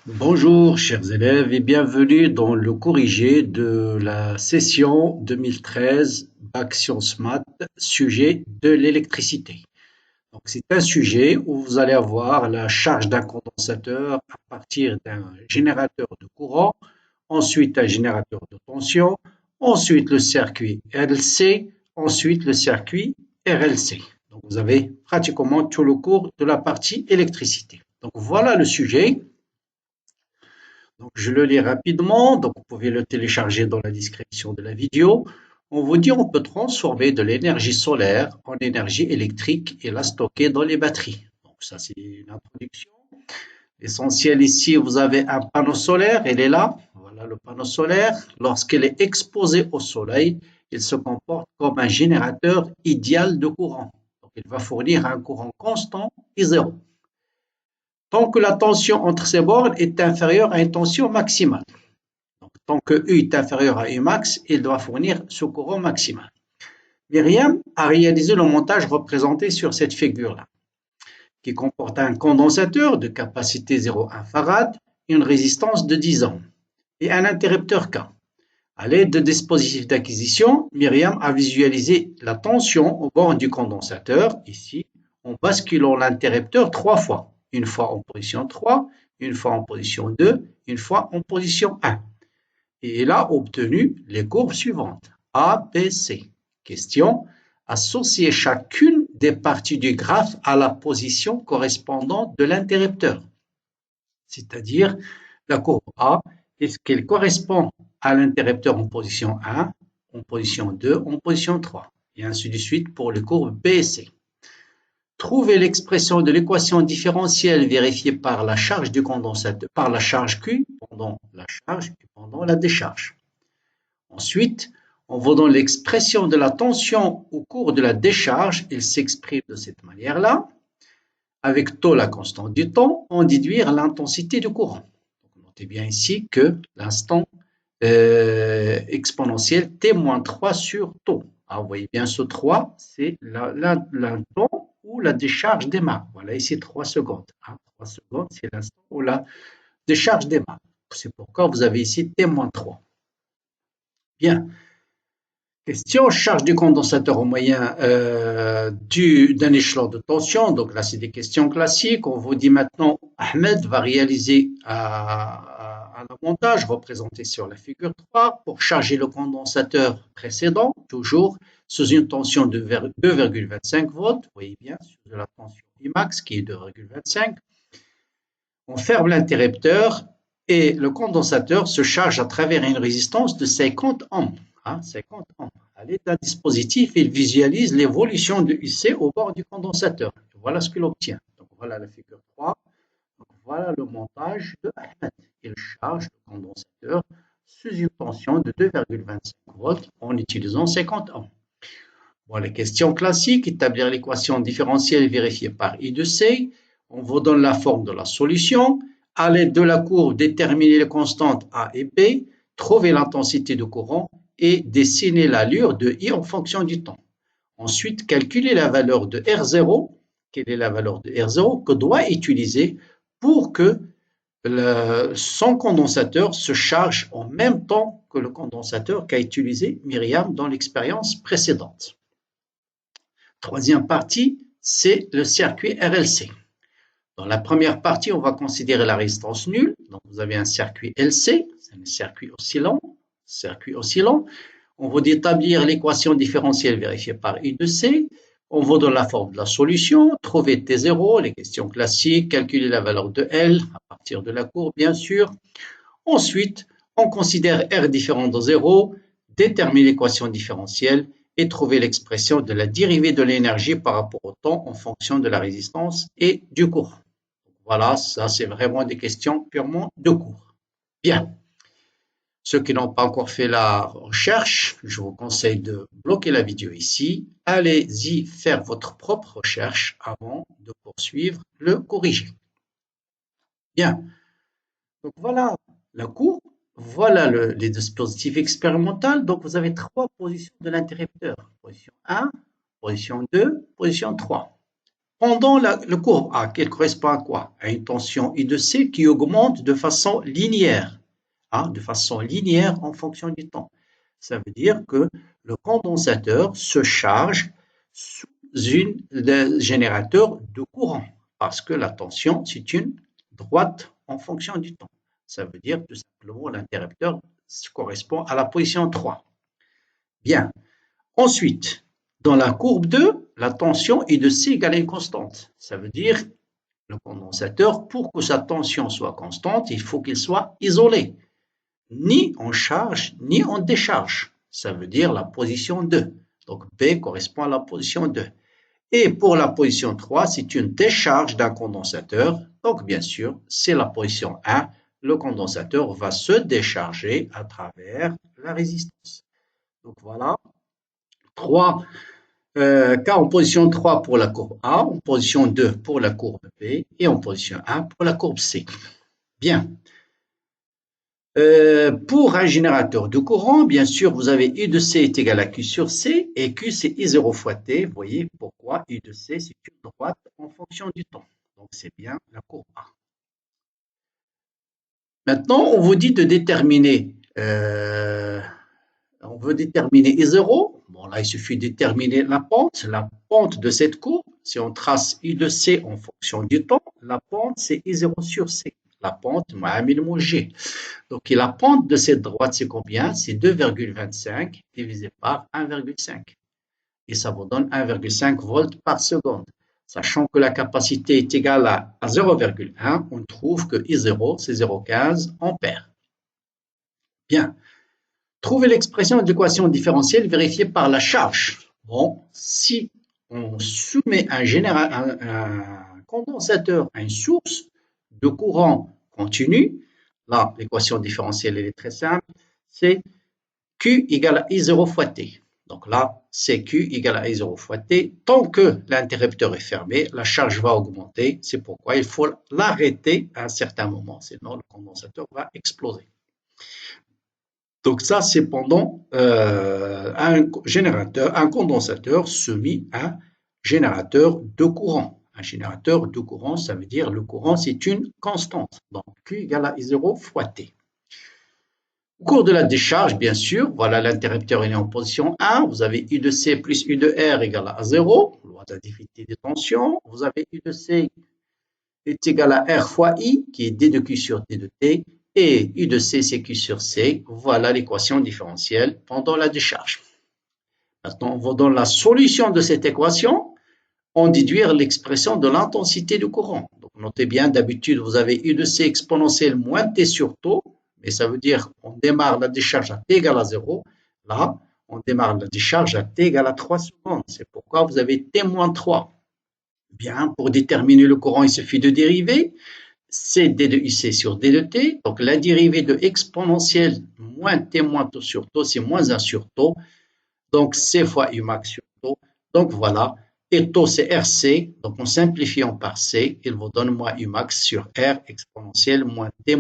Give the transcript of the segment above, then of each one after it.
Bonjour chers élèves et bienvenue dans le corrigé de la session 2013 Bac Sciences Maths, sujet de l'électricité. Donc c'est un sujet où vous allez avoir la charge d'un condensateur à partir d'un générateur de courant, ensuite un générateur de tension, ensuite le circuit LC, ensuite le circuit RLC. Donc vous avez pratiquement tout le cours de la partie électricité. Donc voilà le sujet. Donc, je le lis rapidement, donc vous pouvez le télécharger dans la description de la vidéo. On vous dit on peut transformer de l'énergie solaire en énergie électrique et la stocker dans les batteries. Donc ça c'est une introduction. L'essentiel ici, vous avez un panneau solaire, il est là. Voilà le panneau solaire. Lorsqu'il est exposé au soleil, il se comporte comme un générateur idéal de courant. Donc, il va fournir un courant constant et zéro. Tant que la tension entre ces bornes est inférieure à une tension maximale. Donc, tant que U est inférieur à Umax, il doit fournir ce courant maximal. Myriam a réalisé le montage représenté sur cette figure-là, qui comporte un condensateur de capacité 0,1 farad, une résistance de 10 ohms et un interrupteur K. À l'aide de dispositifs d'acquisition, Myriam a visualisé la tension au bord du condensateur, ici, en basculant l'interrupteur 3 fois. Une fois en position 3, une fois en position 2, une fois en position 1. Et il a obtenu les courbes suivantes. A, B, C. Question. Associer chacune des parties du graphe à la position correspondante de l'interrupteur. C'est-à-dire, la courbe A, est-ce qu'elle correspond à l'interrupteur en position 1, en position 2, en position 3, et ainsi de suite pour les courbes B et C. Trouver l'expression de l'équation différentielle vérifiée par la charge du condensateur, par la charge Q pendant la charge et pendant la décharge. Ensuite, en vous donnant l'expression de la tension au cours de la décharge, il s'exprime de cette manière-là. Avec taux, la constante du temps, on déduire l'intensité du courant. Donc, notez bien ici que l'instant exponentiel T-3 sur taux. Alors, vous voyez bien ce 3, c'est l'instant où la décharge démarre. Voilà, ici 3 secondes. 3 secondes, c'est l'instant où la décharge démarre. C'est pourquoi vous avez ici T-3. Bien. Question, charge du condensateur au moyen d'un échelon de tension. Donc là, c'est des questions classiques. On vous dit maintenant, Ahmed va réaliser un montage représenté sur la figure 3 pour charger le condensateur précédent, toujours sous une tension de 2,25 volts. Vous voyez bien, sur la tension Imax qui est 2,25. On ferme l'interrupteur et le condensateur se charge à travers une résistance de 50 ohms. 50 ohms. À l'aide d'un dispositif, il visualise l'évolution de UC au bord du condensateur. Voilà ce qu'il obtient. Donc voilà la figure 3. Donc voilà le montage de Ahmed. Il charge le condensateur sous une tension de 2,25 volts en utilisant 50 ohms. Bon, les questions classiques, établir l'équation différentielle vérifiée par I de C. On vous donne la forme de la solution. À l'aide de la courbe, déterminer les constantes A et B, trouver l'intensité de courant et dessiner l'allure de I en fonction du temps. Ensuite, calculer la valeur de R0. Quelle est la valeur de R0 que doit utiliser pour que son condensateur se charge en même temps que le condensateur qu'a utilisé Myriam dans l'expérience précédente. Troisième partie, c'est le circuit RLC. Dans la première partie, on va considérer la résistance nulle. Donc, vous avez un circuit LC, c'est un circuit oscillant. On va établir l'équation différentielle vérifiée par I de C. On va donner la forme de la solution, trouver T0, les questions classiques, calculer la valeur de L à partir de la courbe, bien sûr. Ensuite, on considère R différent de 0, détermine l'équation différentielle et trouver l'expression de la dérivée de l'énergie par rapport au temps en fonction de la résistance et du courant. Voilà, ça c'est vraiment des questions purement de cours. Bien. Ceux qui n'ont pas encore fait la recherche, je vous conseille de bloquer la vidéo ici. Allez-y faire votre propre recherche avant de poursuivre le corrigé. Bien. Donc voilà la courbe, voilà les dispositifs expérimentaux. Donc vous avez 3 positions de l'interrupteur. Position 1, position 2, position 3. pendant le courbe A, qui correspond à quoi? À une tension I de C qui augmente de façon linéaire, de façon linéaire en fonction du temps. Ça veut dire que le condensateur se charge sous un générateur de courant, parce que la tension, c'est une droite en fonction du temps. Ça veut dire tout simplement l'interrupteur correspond à la position 3. Bien. Ensuite, dans la courbe 2, la tension I de C égale à une constante. Ça veut dire le condensateur, pour que sa tension soit constante, il faut qu'il soit isolé, ni en charge, ni en décharge. Ça veut dire la position 2. Donc B correspond à la position 2. Et pour la position 3, c'est une décharge d'un condensateur. Donc bien sûr, c'est la position 1. Le condensateur va se décharger à travers la résistance. Donc voilà, 3 cas en position 3 pour la courbe A, en position 2 pour la courbe B et en position 1 pour la courbe C. Bien. Pour un générateur de courant, bien sûr, vous avez I de C est égal à Q sur C et Q c'est I0 fois T. Vous voyez pourquoi I de C c'est une droite en fonction du temps. Donc c'est bien la courbe A. Maintenant, on vous dit de déterminer, on veut déterminer I0. Bon là, il suffit de déterminer la pente de cette courbe. Si on trace I de C en fonction du temps, la pente c'est I0 sur C. La pente, G. Donc, la pente de cette droite, c'est combien? C'est 2,25 divisé par 1,5. Et ça vous donne 1,5 volts par seconde. Sachant que la capacité est égale à 0,1, on trouve que I0, c'est 0,15 ampères. Bien. Trouvez l'expression d'équation différentielle vérifiée par la charge. Bon, si on soumet un condensateur à une source de courant continu, là, l'équation différentielle elle est très simple, c'est Q égale à I0 fois T. Donc là, c'est Q égale à I0 fois T. Tant que l'interrupteur est fermé, la charge va augmenter. C'est pourquoi il faut l'arrêter à un certain moment, sinon le condensateur va exploser. Donc ça, c'est pendant un condensateur soumis à un générateur de courant. Un générateur de courant, ça veut dire le courant, c'est une constante. Donc Q égale à I0 fois T. Au cours de la décharge, bien sûr, voilà l'interrupteur est en position 1. Vous avez I de C plus I de R égale à 0, loi de la difficulté des tensions. Vous avez I de C est égal à R fois I, qui est D de Q sur D de T. Et U de C, c'est Q sur C. Voilà l'équation différentielle pendant la décharge. Maintenant, on va dans la solution de cette équation, en déduire l'expression de l'intensité du courant. Donc, notez bien, d'habitude, vous avez U de C exponentielle moins T sur taux, mais ça veut dire qu'on démarre la décharge à T égale à 0. Là, on démarre la décharge à T égale à 3 secondes. C'est pourquoi vous avez T moins 3. Bien, pour déterminer le courant, il suffit de dériver. C'est d de UC sur d de t. Donc, la dérivée de exponentielle moins t moins taux sur taux, c'est moins 1 sur taux. Donc, c fois U max sur taux. Donc, voilà. Et taux, c'est RC. Donc, en simplifiant par C, il vous donne moins U max sur R exponentielle moins t.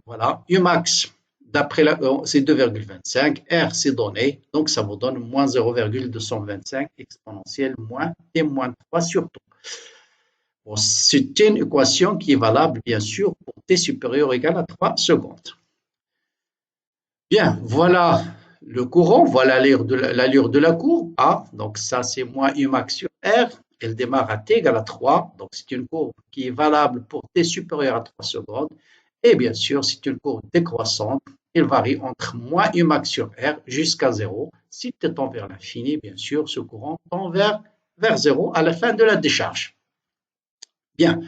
Voilà. U max, d'après c'est 2,25. R, c'est donné. Donc, ça vous donne moins 0,225 exponentielle moins t moins 3 sur taux. Bon, c'est une équation qui est valable, bien sûr, pour t supérieur ou égal à 3 secondes. Bien, voilà le courant, voilà l'allure de la courbe A. Donc, ça, c'est moins U max sur R. Elle démarre à t égale à 3. Donc, c'est une courbe qui est valable pour t supérieur à 3 secondes. Et bien sûr, c'est une courbe décroissante. Elle varie entre moins U max sur R jusqu'à 0. Si t tend vers l'infini, bien sûr, ce courant tend vers 0 à la fin de la décharge. Bien.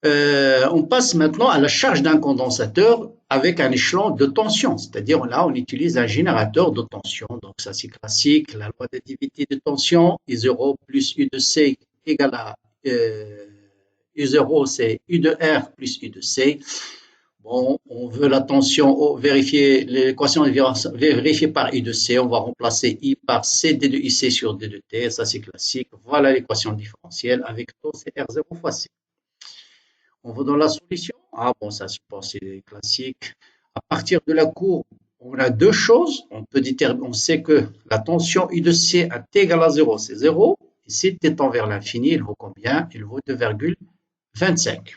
On passe maintenant à la charge d'un condensateur avec un échelon de tension. C'est-à-dire là, on utilise un générateur de tension. Donc ça, c'est classique. La loi d'additivité de tension, I0 plus U de C égale à U0, c'est U de R plus U de C. Bon, on veut la tension, vérifier l'équation vérifiée par I de C. On va remplacer I par C d de IC sur d de T. Ça, c'est classique. Voilà l'équation différentielle avec taux, c'est R0 fois C. On va dans la solution. Ah bon, ça, je pense, c'est classique. À partir de la courbe, on a deux choses. On sait que la tension I de C à T égale à 0, c'est 0. Et si t tend vers l'infini, il vaut combien? Il vaut 2,25.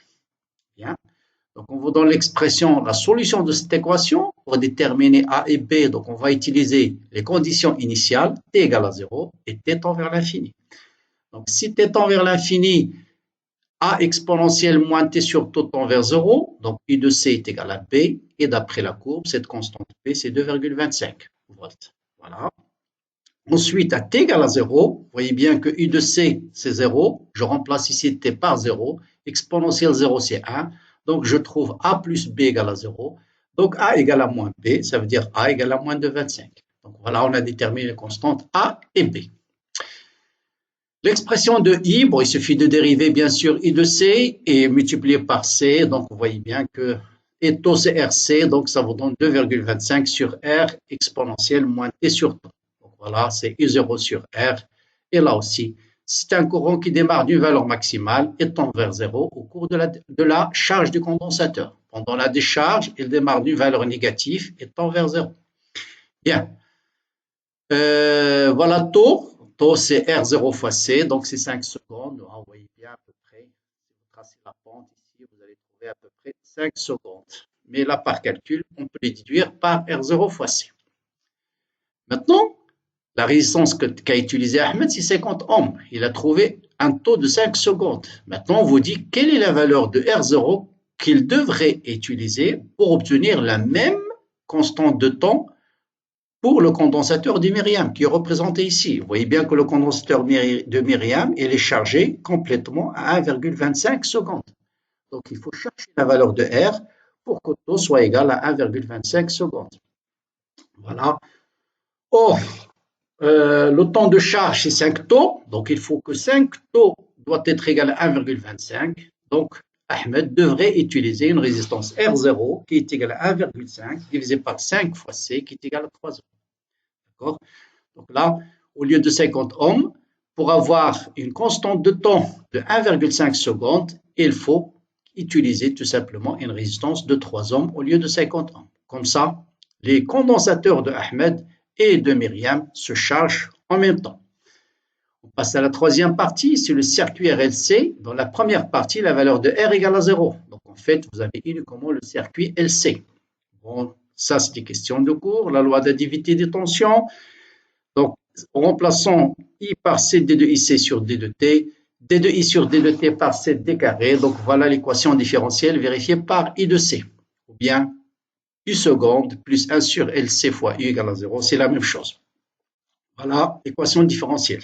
Bien. Donc, on vous donne l'expression, la solution de cette équation pour déterminer A et B. Donc, on va utiliser les conditions initiales, t égale à 0 et t tend vers l'infini. Donc, si t tend vers l'infini, A exponentielle moins t sur taux tend vers 0, donc I de C est égal à B, et d'après la courbe, cette constante B, c'est 2,25 volts. Voilà. Ensuite, à t égale à 0, vous voyez bien que I de C, c'est 0. Je remplace ici t par 0. Exponentielle 0, c'est 1. Donc, je trouve A plus B égale à 0. Donc, A égale à moins B, ça veut dire A égale à moins de 25. Donc, voilà, on a déterminé les constantes A et B. L'expression de I, bon, il suffit de dériver, bien sûr, I de C et multiplier par C. Donc, vous voyez bien que et taux, c'est RC. Donc, ça vous donne 2,25 sur R exponentielle moins T sur taux. Voilà, c'est I0 sur R. Et là aussi, c'est un courant qui démarre d'une valeur maximale et tend vers 0 au cours de la charge du condensateur. Pendant la décharge, il démarre d'une valeur négative et tend vers 0. Bien. Voilà, taux. Taux, c'est R0 fois C, donc c'est 5 secondes. Vous voyez bien à peu près. Si vous tracez la pente ici, vous allez trouver à peu près 5 secondes. Mais là, par calcul, on peut les déduire par R0 fois C. Maintenant, la résistance qu'a utilisée Ahmed, c'est 50 ohms. Il a trouvé un taux de 5 secondes. Maintenant, on vous dit quelle est la valeur de R0 qu'il devrait utiliser pour obtenir la même constante de temps pour le condensateur de Myriam qui est représenté ici. Vous voyez bien que le condensateur de Myriam, il est chargé complètement à 1,25 secondes. Donc, il faut chercher la valeur de R pour que le taux soit égal à 1,25 secondes. Voilà. Or, le temps de charge, c'est 5 taux. Donc, il faut que 5 taux doit être égal à 1,25. Donc, Ahmed devrait utiliser une résistance R0 qui est égale à 1,5 divisé par 5 fois C qui est égal à 3 ohms. D'accord? Donc là, au lieu de 50 ohms, pour avoir une constante de temps de 1,5 secondes, il faut utiliser tout simplement une résistance de 3 ohms au lieu de 50 ohms. Comme ça, les condensateurs de Ahmed et de Myriam se chargent en même temps. On passe à la troisième partie, c'est le circuit RLC. Dans la première partie, la valeur de R égale à 0. Donc en fait, vous avez uniquement le circuit LC. Bon, ça c'est des questions de cours, la loi d'additivité des tensions. Donc, en remplaçant I par C d de IC sur d de T, d de I sur d de T par C d carré. Donc voilà l'équation différentielle vérifiée par I de C. Ou bien U seconde plus 1 sur LC fois U égale à 0, c'est la même chose. Voilà l'équation différentielle.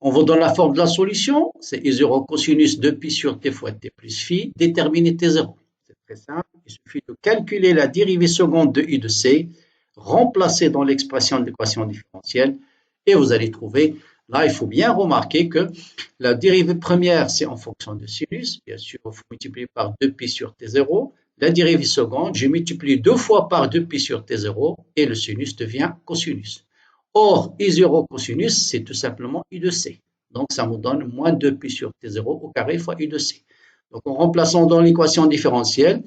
On vous donne la forme de la solution, c'est I0 cosinus de pi sur T fois T plus phi, déterminer T0. C'est très simple, il suffit de calculer la dérivée seconde de I de C, remplacer dans l'expression de l'équation différentielle, et vous allez trouver, là il faut bien remarquer que la dérivée première c'est en fonction de sinus, bien sûr il faut multiplier par 2pi sur T0, la dérivée seconde, je multiplie 2 fois par 2pi sur T0 et le sinus devient cosinus. Or, I0 cosinus, c'est tout simplement I de C. Donc, ça me donne moins 2pi sur T0 au carré fois I de C. Donc, en remplaçant dans l'équation différentielle,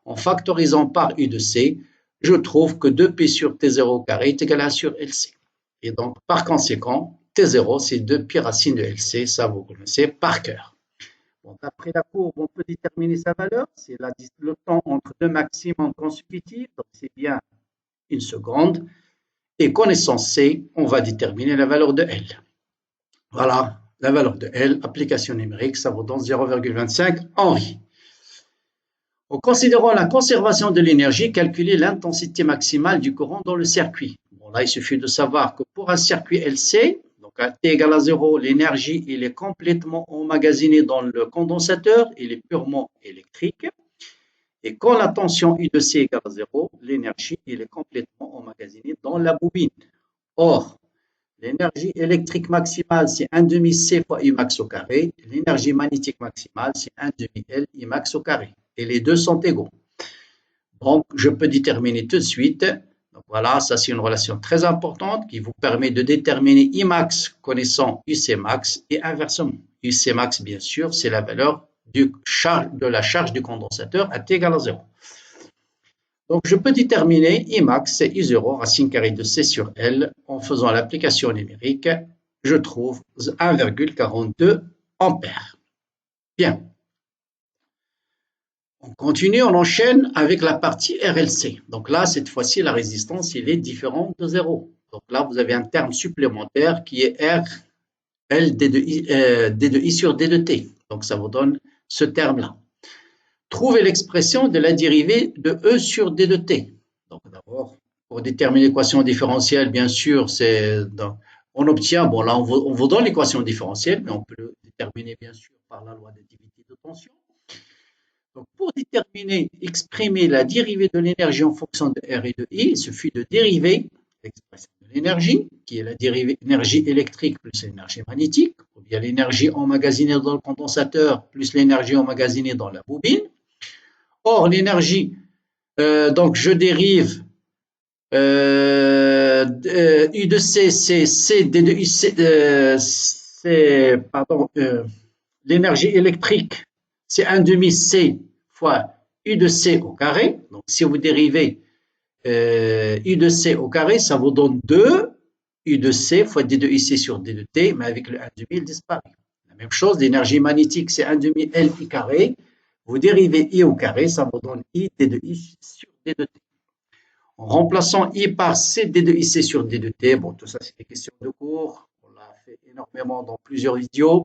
en factorisant par I de C, je trouve que 2pi sur T0 au carré est égal à 1 sur LC. Et donc, par conséquent, T0, c'est 2pi racine de LC, ça vous connaissez par cœur. Bon, après la courbe, on peut déterminer sa valeur, c'est le temps entre deux maximums consécutifs, donc c'est bien 1 seconde. Et connaissant C, on va déterminer la valeur de L. Voilà, la valeur de L, application numérique, ça vous donne 0,25 Henri. En considérant la conservation de l'énergie, calculez l'intensité maximale du courant dans le circuit. Bon, là, il suffit de savoir que pour un circuit LC, donc à T égale à 0, l'énergie est complètement emmagasinée dans le condensateur, il est purement électrique. Et quand la tension I de C égale à 0, l'énergie est complètement emmagasinée dans la bobine. Or, l'énergie électrique maximale, c'est 1 demi C fois I max au carré. L'énergie magnétique maximale, c'est 1 demi L I max au carré. Et les deux sont égaux. Donc, je peux déterminer tout de suite. Donc, voilà, ça c'est une relation très importante qui vous permet de déterminer I max connaissant UC max et inversement. UC max, bien sûr, c'est la valeur de la charge du condensateur à T égale à 0. Donc, je peux déterminer I max, c'est I0 racine carrée de C sur L en faisant l'application numérique. je trouve 1,42 ampères. Bien. On continue, on enchaîne avec la partie RLC. Donc là, cette fois-ci, la résistance, elle est différente de 0. Donc là, vous avez un terme supplémentaire qui est R, L, D de I sur D de T. Donc ça vous donne ce terme-là. Trouvez l'expression de la dérivée de E sur D de T. Donc d'abord, pour déterminer l'équation différentielle, bien sûr, on obtient, bon là, on vous donne l'équation différentielle, mais on peut le déterminer, bien sûr, par la loi d'additivité de tension. Donc, pour déterminer, exprimer la dérivée de l'énergie en fonction de R et de I, il suffit de dériver l'expression de l'énergie, qui est la dérivée énergie électrique plus l'énergie magnétique, ou bien l'énergie emmagasinée dans le condensateur plus l'énergie emmagasinée dans la bobine. Or, l'énergie, donc je dérive U de C, c'est C D de I, l'énergie électrique, c'est 1,5 C fois U de C au carré. Donc, si vous dérivez U de C au carré, ça vous donne 2 U de C fois D de IC sur D de T, mais avec le 1,5, il disparaît. La même chose, l'énergie magnétique, c'est 1,5 L I carré. Vous dérivez I au carré, ça vous donne I D de I sur D de T. En remplaçant I par C D de IC sur D de T, bon, tout ça, c'est des questions de cours. On l'a fait énormément dans plusieurs vidéos.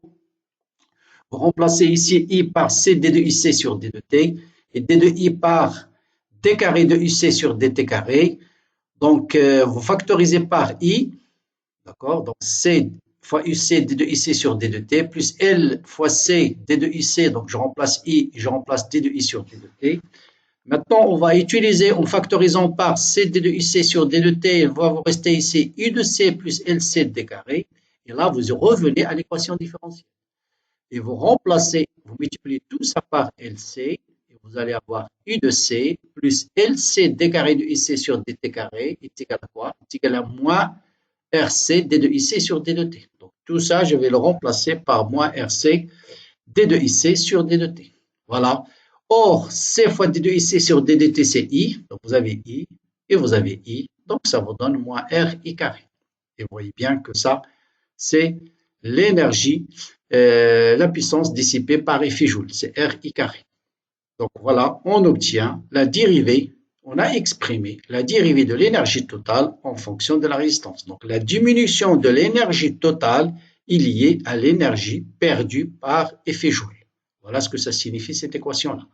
Vous remplacez ici I par C D de IC sur D de T et D de I par D carré de UC sur DT carré. Donc, vous factorisez par I, d'accord? Donc, C fois UC D de IC sur D de T plus L fois C D de IC. Donc, je remplace I, je remplace D de I sur D de T. Maintenant, on va utiliser, en factorisant par C D de IC sur D de T, il va vous rester ici U de C plus LC de D carré. Et là, vous revenez à l'équation différentielle. Et vous remplacez, vous multipliez tout ça par LC, et vous allez avoir U de C plus LC D carré de IC sur DT carré est égal à quoi? Est égal à moins RC D de IC sur D de T. Donc tout ça, je vais le remplacer par moins RC D de IC sur D de T. Voilà. Or, C fois D de IC sur D de T, c'est I. Donc vous avez I et vous avez I. Donc ça vous donne moins RI carré. Et vous voyez bien que ça, c'est l'énergie, la puissance dissipée par effet Joule, c'est RI carré. Donc voilà, on obtient la dérivée, on a exprimé la dérivée de l'énergie totale en fonction de la résistance. Donc la diminution de l'énergie totale est liée à l'énergie perdue par effet Joule. Voilà ce que ça signifie cette équation-là.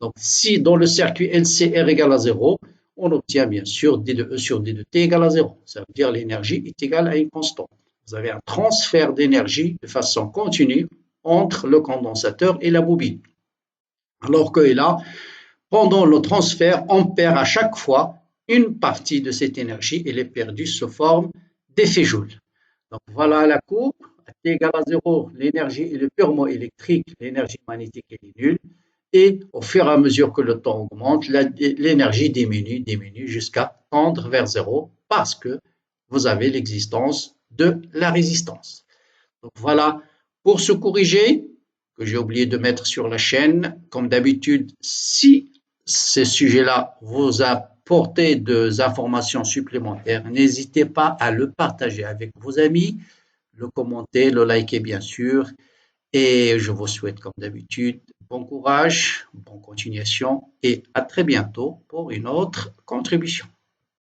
Donc si dans le circuit LCR égale à 0, on obtient bien sûr D de E sur D de T égale à 0. Ça veut dire l'énergie est égale à une constante. Vous avez un transfert d'énergie de façon continue entre le condensateur et la bobine. Alors que là, pendant le transfert, on perd à chaque fois une partie de cette énergie et elle est perdue sous forme d'effet Joule. Donc voilà la courbe. À T égale à 0, l'énergie est purement électrique, l'énergie magnétique est nulle. Et au fur et à mesure que le temps augmente, l'énergie diminue jusqu'à tendre vers 0 parce que vous avez l'existence de la résistance. Donc voilà, pour se corriger, que j'ai oublié de mettre sur la chaîne, comme d'habitude, si ce sujet-là vous apporte des informations supplémentaires, n'hésitez pas à le partager avec vos amis, le commenter, le liker bien sûr. Et je vous souhaite, comme d'habitude, bon courage, bonne continuation et à très bientôt pour une autre contribution.